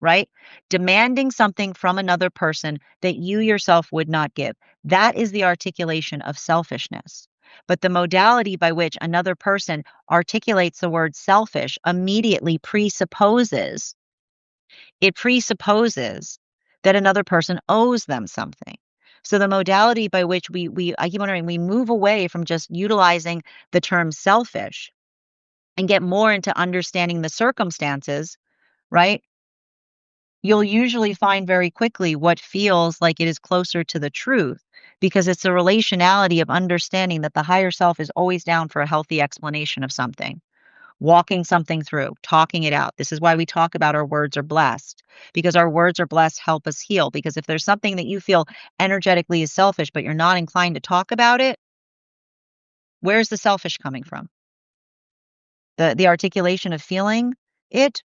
right? Demanding something from another person that you yourself would not give. That is the articulation of selfishness. But the modality by which another person articulates the word selfish immediately presupposes that another person owes them something. So the modality by which I keep wondering, we move away from just utilizing the term selfish and get more into understanding the circumstances, right? You'll usually find very quickly what feels like it is closer to the truth because it's a relationality of understanding that the higher self is always down for a healthy explanation of something, walking something through, talking it out. This is why we talk about our words are blessed because our words are blessed help us heal. Because if there's something that you feel energetically is selfish, but you're not inclined to talk about it, where's the selfish coming from? The articulation of feeling it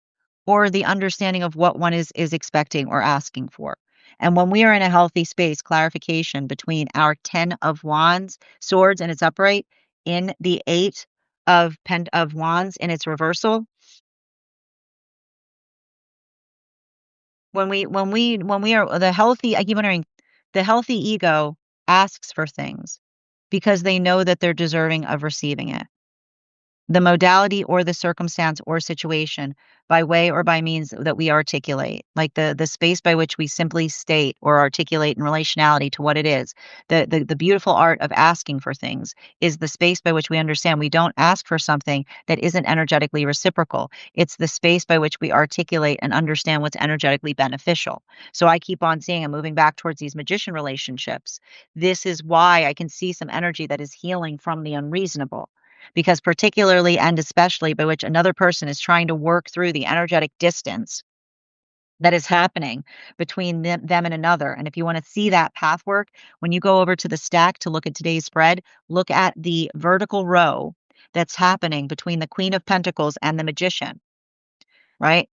or the understanding of what one is expecting or asking for. And when we are in a healthy space, clarification between our 10 of wands, swords in its upright, in the 8 of wands in its reversal. When we are the healthy, I keep wondering, the healthy ego asks for things because they know that they're deserving of receiving it. The modality or the circumstance or situation by way or by means that we articulate, like the space by which we simply state or articulate in relationality to what it is. The beautiful art of asking for things is the space by which we understand we don't ask for something that isn't energetically reciprocal. It's the space by which we articulate and understand what's energetically beneficial. So I keep on seeing, I'm moving back towards these magician relationships. This is why I can see some energy that is healing from the unreasonable. Because particularly and especially by which another person is trying to work through the energetic distance that is happening between them and another. And if you want to see that path work, when you go over to the stack to look at today's spread, look at the vertical row that's happening between the Queen of Pentacles and the Magician, right?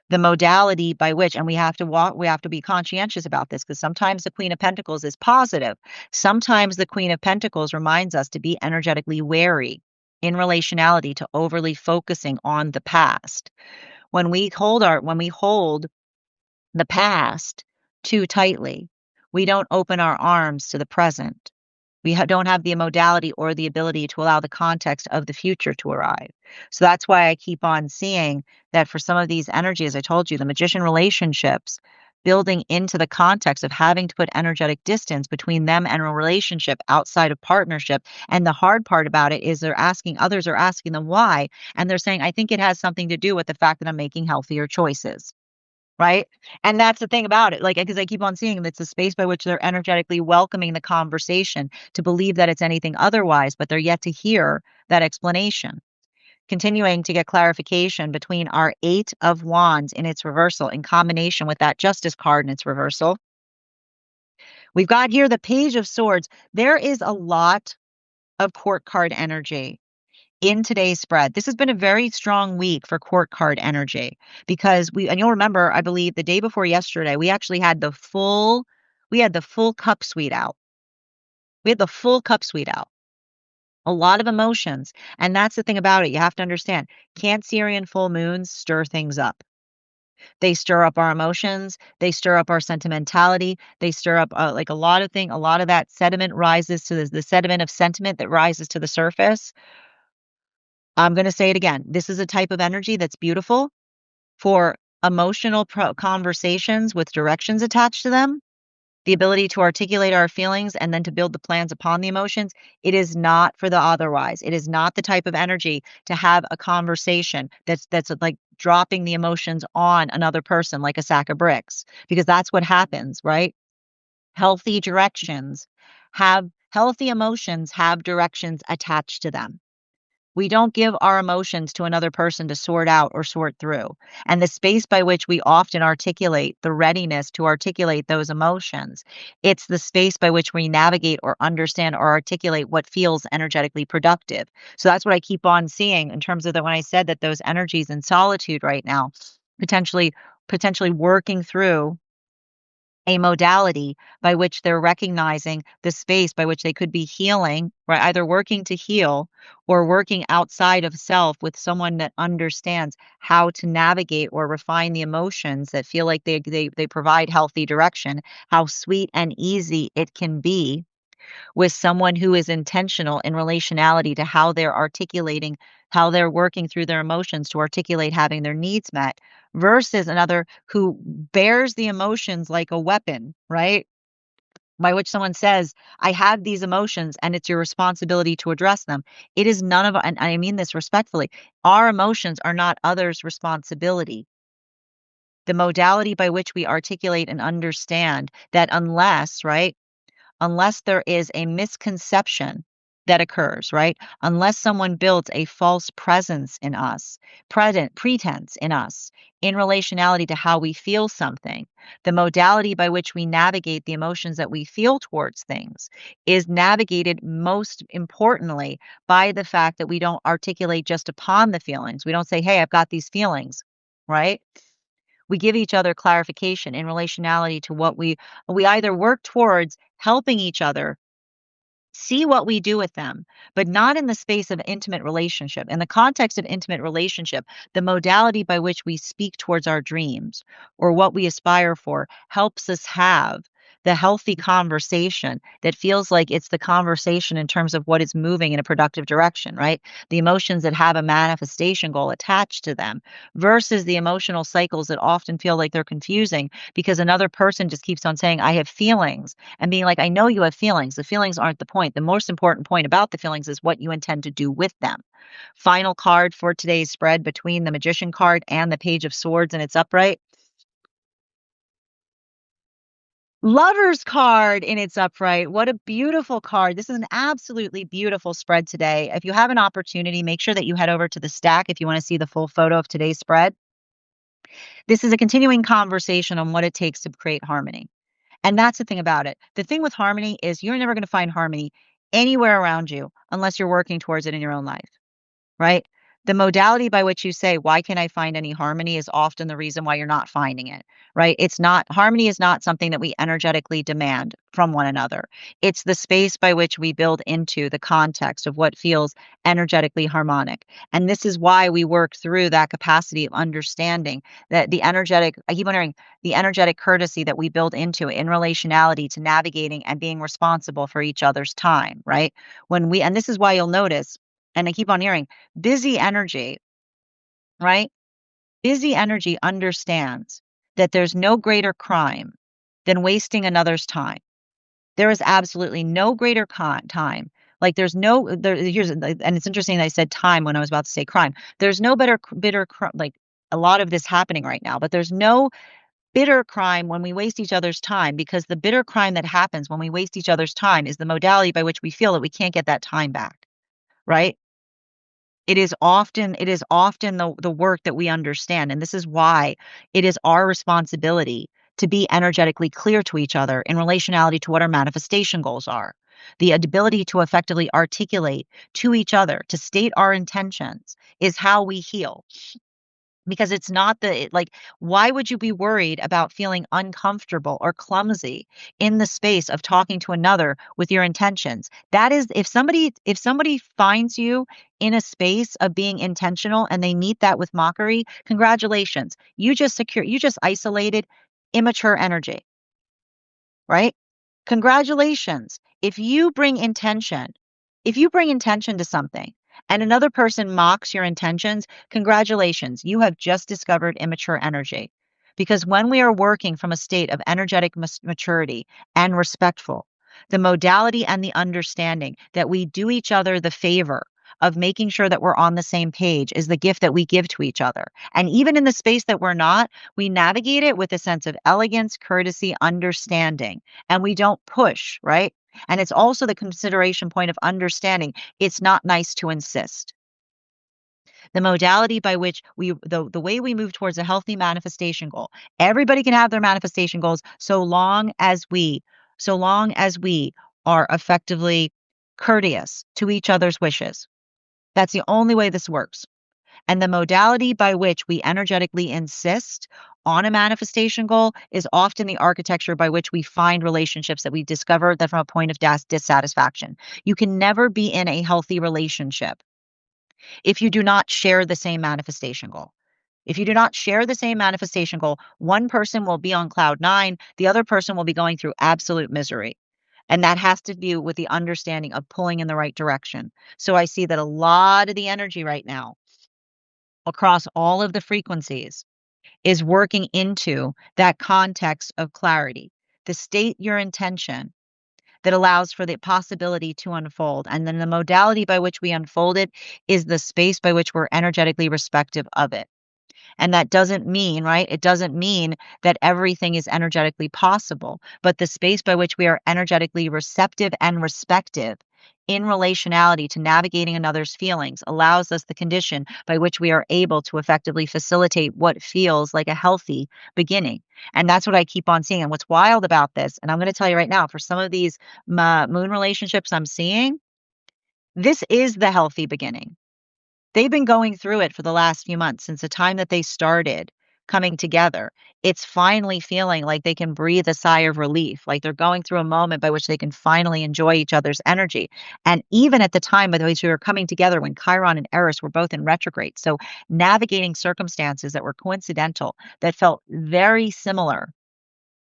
The modality by which, and we have to be conscientious about this because sometimes the Queen of Pentacles is positive. Sometimes the Queen of Pentacles reminds us to be energetically wary in relationality to overly focusing on the past. When we hold the past too tightly, we don't open our arms to the present. We don't have the modality or the ability to allow the context of the future to arrive. So that's why I keep on seeing that for some of these energies, I told you, the magician relationships, building into the context of having to put energetic distance between them and a relationship outside of partnership. And the hard part about it is others are asking them why. And they're saying, I think it has something to do with the fact that I'm making healthier choices. Right? And that's the thing about it, like, because I keep on seeing it's a space by which they're energetically welcoming the conversation to believe that it's anything otherwise, but they're yet to hear that explanation. Continuing to get clarification between our 8 of Wands in its reversal in combination with that Justice card in its reversal. We've got here the Page of Swords. There is a lot of court card energy in today's spread. This has been a very strong week for court card energy because and you'll remember, I believe the day before yesterday, we actually had we had the full cup suite out. We had the full cup suite out. A lot of emotions. And that's the thing about it. You have to understand, Cancerian full moons stir things up. They stir up our emotions. They stir up our sentimentality. They stir up like a lot of things. A lot of that sediment rises to the sediment of sentiment that rises to the surface. I'm going to say it again. This is a type of energy that's beautiful for emotional conversations with directions attached to them, the ability to articulate our feelings and then to build the plans upon the emotions. It is not for the otherwise. It is not the type of energy to have a conversation that's like dropping the emotions on another person like a sack of bricks, because that's what happens, right? Healthy emotions have directions attached to them. We don't give our emotions to another person to sort out or sort through. And the space by which we often articulate the readiness to articulate those emotions, it's the space by which we navigate or understand or articulate what feels energetically productive. So that's what I keep on seeing in terms of that when I said that those energies in solitude right now, potentially working through a modality by which they're recognizing the space by which they could be healing, right? Either working to heal or working outside of self with someone that understands how to navigate or refine the emotions that feel like they provide healthy direction, how sweet and easy it can be with someone who is intentional in relationality to how they're articulating, how they're working through their emotions to articulate having their needs met, versus another who bears the emotions like a weapon, right? By which someone says, I have these emotions and it's your responsibility to address them. It is none of, and I mean this respectfully, our emotions are not others' responsibility. The modality by which we articulate and understand that unless there is a misconception that occurs, right? Unless someone builds a false presence in us, pretense in us, in relationality to how we feel something, the modality by which we navigate the emotions that we feel towards things is navigated most importantly by the fact that we don't articulate just upon the feelings. We don't say, hey, I've got these feelings, right? We give each other clarification in relationality to what we either work towards helping each other see what we do with them, but not in the space of intimate relationship. In the context of intimate relationship, the modality by which we speak towards our dreams or what we aspire for helps us have the healthy conversation that feels like it's the conversation in terms of what is moving in a productive direction, right? The emotions that have a manifestation goal attached to them versus the emotional cycles that often feel like they're confusing because another person just keeps on saying, I have feelings and being like, I know you have feelings. The feelings aren't the point. The most important point about the feelings is what you intend to do with them. Final card for today's spread between the Magician card and the Page of Swords and its upright. Lover's card in its upright. What a beautiful card. This is an absolutely beautiful spread today. If you have an opportunity, make sure that you head over to the stack if you want to see the full photo of today's spread. This is a continuing conversation on what it takes to create harmony. And that's the thing about it. The thing with harmony is you're never going to find harmony anywhere around you unless you're working towards it in your own life, right? The modality by which you say, why can't I find any harmony is often the reason why you're not finding it, right? Harmony is not something that we energetically demand from one another. It's the space by which we build into the context of what feels energetically harmonic. And this is why we work through that capacity of understanding that I keep wondering, the energetic courtesy that we build into it in relationality to navigating and being responsible for each other's time, right? And this is why you'll notice, and I keep on hearing, busy energy, right? Busy energy understands that there's no greater crime than wasting another's time. There is absolutely no greater time. Like there's no there here's and it's interesting that I said time when I was about to say crime. There's no better bitter like a lot of this happening right now, but there's no bitter crime when we waste each other's time, because the bitter crime that happens when we waste each other's time is the modality by which we feel that we can't get that time back, right? It is often the work that we understand, and this is why it is our responsibility to be energetically clear to each other in relationality to what our manifestation goals are. The ability to effectively articulate to each other, to state our intentions, is how we heal. Because it's not like, why would you be worried about feeling uncomfortable or clumsy in the space of talking to another with your intentions? That is, if somebody finds you in a space of being intentional and they meet that with mockery, congratulations. You just isolated immature energy, right? Congratulations. If you bring intention to something and another person mocks your intentions, congratulations. You have just discovered immature energy. Because when we are working from a state of energetic maturity and respectful, the modality and the understanding that we do each other the favor of making sure that we're on the same page is the gift that we give to each other. And even in the space that we're not, we navigate it with a sense of elegance, courtesy, understanding, and we don't push, right? And it's also the consideration point of understanding it's not nice to insist. The modality by which the way we move towards a healthy manifestation goal. Everybody can have their manifestation goals so long as we are effectively courteous to each other's wishes. That's the only way this works. And the modality by which we energetically insist on a manifestation goal is often the architecture by which we find relationships that we discover that from a point of dissatisfaction. You can never be in a healthy relationship if you do not share the same manifestation goal. If you do not share the same manifestation goal, one person will be on cloud nine, the other person will be going through absolute misery. And that has to do with the understanding of pulling in the right direction. So I see that a lot of the energy right now across all of the frequencies is working into that context of clarity, to state your intention that allows for the possibility to unfold. And then the modality by which we unfold it is the space by which we're energetically respective of it. And that doesn't mean, right? It doesn't mean that everything is energetically possible, but the space by which we are energetically receptive and respective in relationality to navigating another's feelings allows us the condition by which we are able to effectively facilitate what feels like a healthy beginning. And that's what I keep on seeing. And what's wild about this, and I'm going to tell you right now, for some of these moon relationships I'm seeing, this is the healthy beginning. They've been going through it for the last few months since the time that they started coming together. It's finally feeling like they can breathe a sigh of relief, like they're going through a moment by which they can finally enjoy each other's energy. And even at the time by which we were coming together when Chiron and Eris were both in retrograde. So navigating circumstances that were coincidental, that felt very similar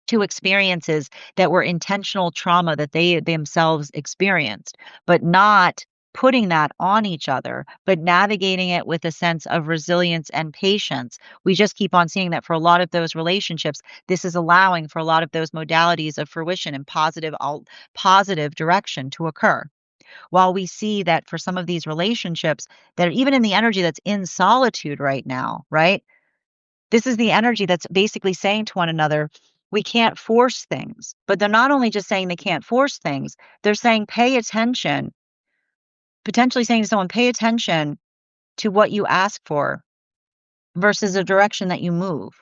to experiences that were intentional trauma that they themselves experienced, but not putting that on each other, but navigating it with a sense of resilience and patience. We just keep on seeing that for a lot of those relationships, this is allowing for a lot of those modalities of fruition and positive direction to occur. While we see that for some of these relationships that are even in the energy that's in solitude right now, right? This is the energy that's basically saying to one another, we can't force things. But they're not only just saying they can't force things, they're saying, pay attention, potentially saying to someone, pay attention to what you ask for versus the direction that you move,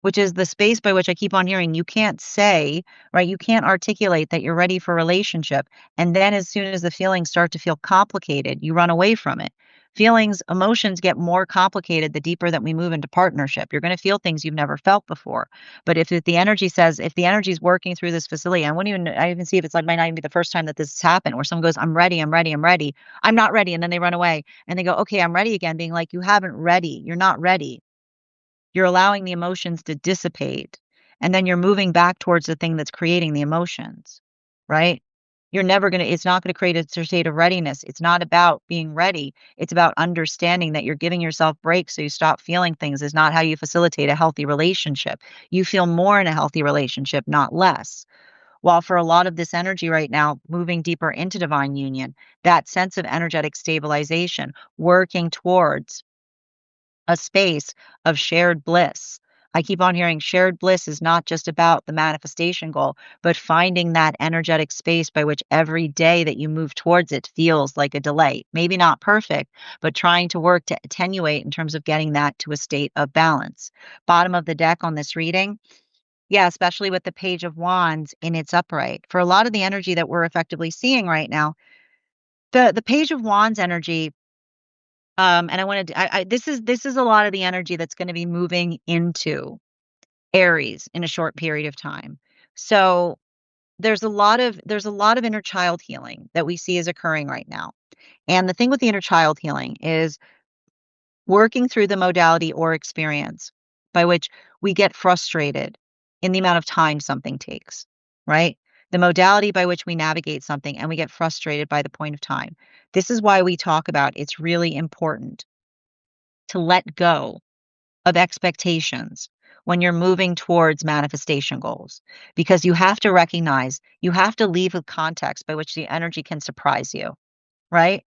which is the space by which I keep on hearing you can't say, right? You can't articulate that you're ready for a relationship. And then as soon as the feelings start to feel complicated, you run away from it. Emotions get more complicated the deeper that we move into partnership. You're going to feel things you've never felt before. But if the energy is working through this facility, I even see if it's like might not even be the first time that this has happened, where someone goes, I'm ready, I'm ready, I'm ready. I'm not ready. And then they run away and they go, okay, I'm ready again, being like, you haven't ready. You're not ready. You're allowing the emotions to dissipate, and then you're moving back towards the thing that's creating the emotions, right? it's not going to create a state of readiness. It's not about being ready. It's about understanding that you're giving yourself breaks so you stop feeling things is not how you facilitate a healthy relationship. You feel more in a healthy relationship, not less. While for a lot of this energy right now, moving deeper into divine union, that sense of energetic stabilization, working towards a space of shared bliss. I keep on hearing shared bliss is not just about the manifestation goal, but finding that energetic space by which every day that you move towards it feels like a delight. Maybe not perfect, but trying to work to attenuate in terms of getting that to a state of balance. Bottom of the deck on this reading, yeah, especially with the Page of Wands in its upright. For a lot of the energy that we're effectively seeing right now, the Page of Wands energy, and I wanted to, this is a lot of the energy that's going to be moving into Aries in a short period of time. So there's a lot of inner child healing that we see is occurring right now. And the thing with the inner child healing is working through the modality or experience by which we get frustrated in the amount of time something takes, right? The modality by which we navigate something and we get frustrated by the point of time. This is why we talk about it's really important to let go of expectations when you're moving towards manifestation goals, because you have to recognize, you have to leave a context by which the energy can surprise you, right?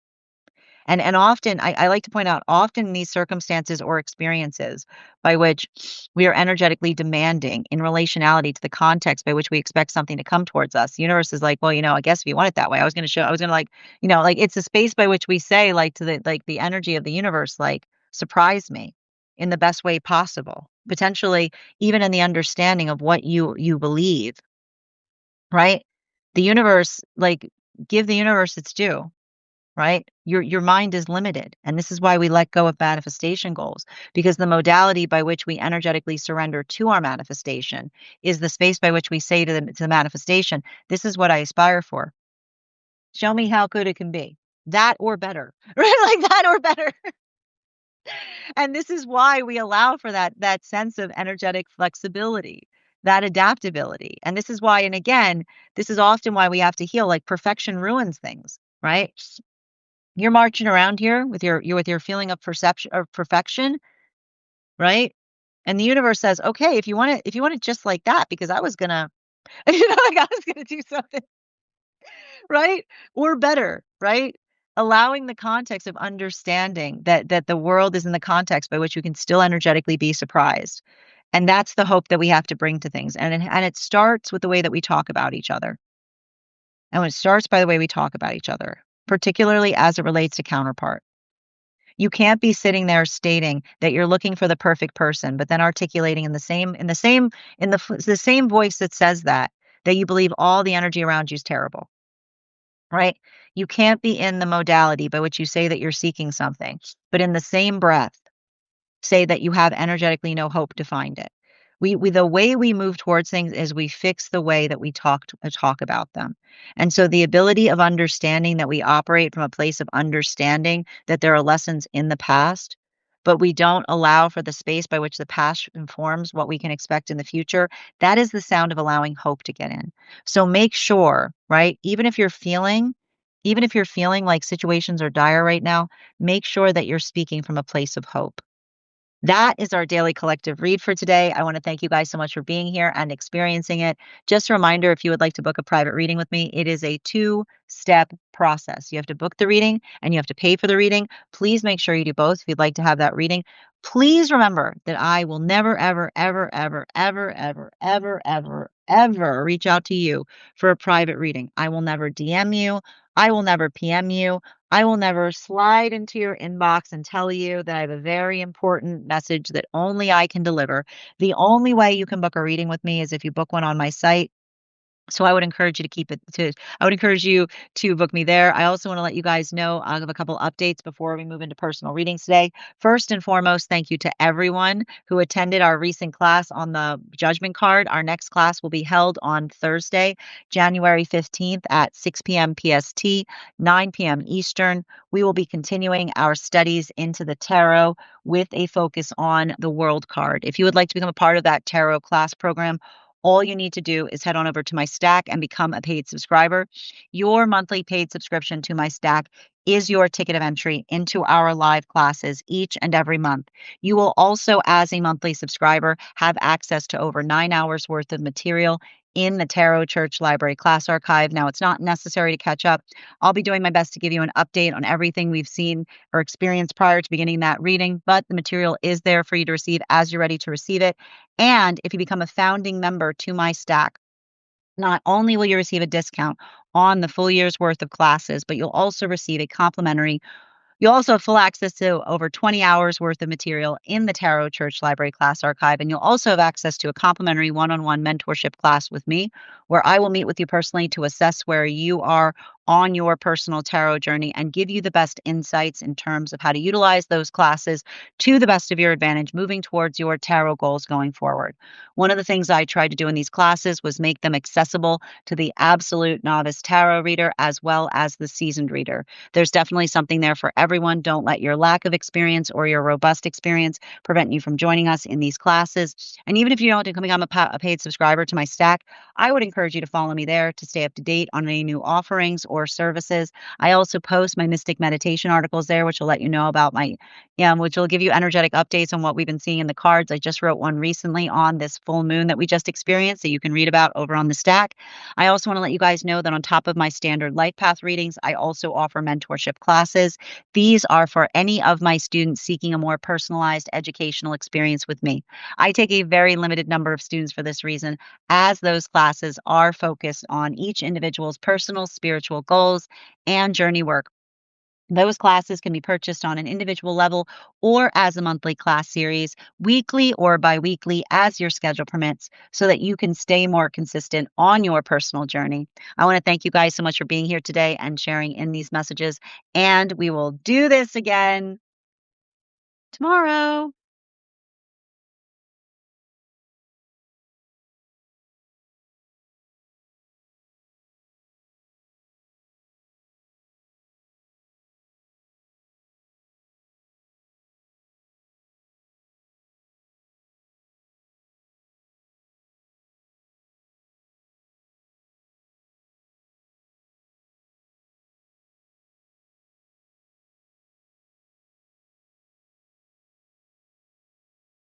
And often, I like to point out, often in these circumstances or experiences by which we are energetically demanding in relationality to the context by which we expect something to come towards us, the universe is like, well, I guess if you want it that way, I was going to like, like it's a space by which we say like to the energy of the universe, like, surprise me in the best way possible, potentially even in the understanding of what you believe, right? The universe, like, give the universe its due, right? Your mind is limited. And this is why we let go of manifestation goals, because the modality by which we energetically surrender to our manifestation is the space by which we say to the manifestation, this is what I aspire for. Show me how good it can be. That or better, right? Like that or better. And this is why we allow for that sense of energetic flexibility, that adaptability. And this is why, and again, this is often why we have to heal. Like perfection ruins things, right? You're marching around here with your feeling of perception of perfection, right? And the universe says, "Okay, if you want it just like that, because I was gonna, like I was gonna do something, right? Or better, right?" Allowing the context of understanding that the world is in the context by which you can still energetically be surprised. And that's the hope that we have to bring to things. And it starts with the way that we talk about each other. And when it starts by the way we talk about each other, particularly as it relates to counterpart. You can't be sitting there stating that you're looking for the perfect person, but then articulating in the same voice that says that you believe all the energy around you is terrible, right? You can't be in the modality by which you say that you're seeking something, but in the same breath say that you have energetically no hope to find it. We the way we move towards things is we fix the way that we talk about them. And so the ability of understanding that we operate from a place of understanding that there are lessons in the past, but we don't allow for the space by which the past informs what we can expect in the future, that is the sound of allowing hope to get in. So make sure, right? Even if you're feeling like situations are dire right now, make sure that you're speaking from a place of hope. That is our daily collective read for today. I want to thank you guys so much for being here and experiencing it. Just a reminder, if you would like to book a private reading with me, it is a two-step process. You have to book the reading and you have to pay for the reading. Please make sure you do both if you'd like to have that reading. Please remember that I will never, ever, ever, ever, ever, ever, ever, ever, ever reach out to you for a private reading. I will never DM you. I will never PM you. I will never slide into your inbox and tell you that I have a very important message that only I can deliver. The only way you can book a reading with me is if you book one on my site. So I would encourage you to book me there. I also want to let you guys know of a couple updates before we move into personal readings today. First and foremost, thank you to everyone who attended our recent class on the judgment card. Our next class will be held on Thursday, January 15th at 6 p.m. PST, 9 p.m. Eastern. We will be continuing our studies into the tarot with a focus on the world card. If you would like to become a part of that tarot class program, All you need to do is head on over to my Stack and become a paid subscriber. Your monthly paid subscription to my Stack is your ticket of entry into our live classes each and every month. You will also, as a monthly subscriber, have access to over 9 hours worth of material in the Tarot Church Library class archive. Now, it's not necessary to catch up. I'll be doing my best to give you an update on everything we've seen or experienced prior to beginning that reading, but the material is there for you to receive as you're ready to receive it. And if you become a founding member to my Stack, not only will you receive a discount on the full year's worth of classes, but you'll also receive a complimentary You'll also have full access to over 20 hours worth of material in the Tarot Church Library class archive. And you'll also have access to a complimentary one-on-one mentorship class with me, where I will meet with you personally to assess where you are on your personal tarot journey and give you the best insights in terms of how to utilize those classes to the best of your advantage moving towards your tarot goals going forward. One of the things I tried to do in these classes was make them accessible to the absolute novice tarot reader as well as the seasoned reader. There's definitely something there for everyone. Don't let your lack of experience or your robust experience prevent you from joining us in these classes. And even if you don't want to become a paid subscriber to my Stack, I would encourage you to follow me there to stay up to date on any new offerings or services. I also post my mystic meditation articles there, which will let you know about which will give you energetic updates on what we've been seeing in the cards. I just wrote one recently on this full moon that we just experienced that you can read about over on the Stack. I also want to let you guys know that on top of my standard life path readings, I also offer mentorship classes. These are for any of my students seeking a more personalized educational experience with me. I take a very limited number of students for this reason, as those classes are focused on each individual's personal spiritual goals and journey work. Those classes can be purchased on an individual level or as a monthly class series, weekly or biweekly, as your schedule permits, so that you can stay more consistent on your personal journey. I want to thank you guys so much for being here today and sharing in these messages. And we will do this again tomorrow.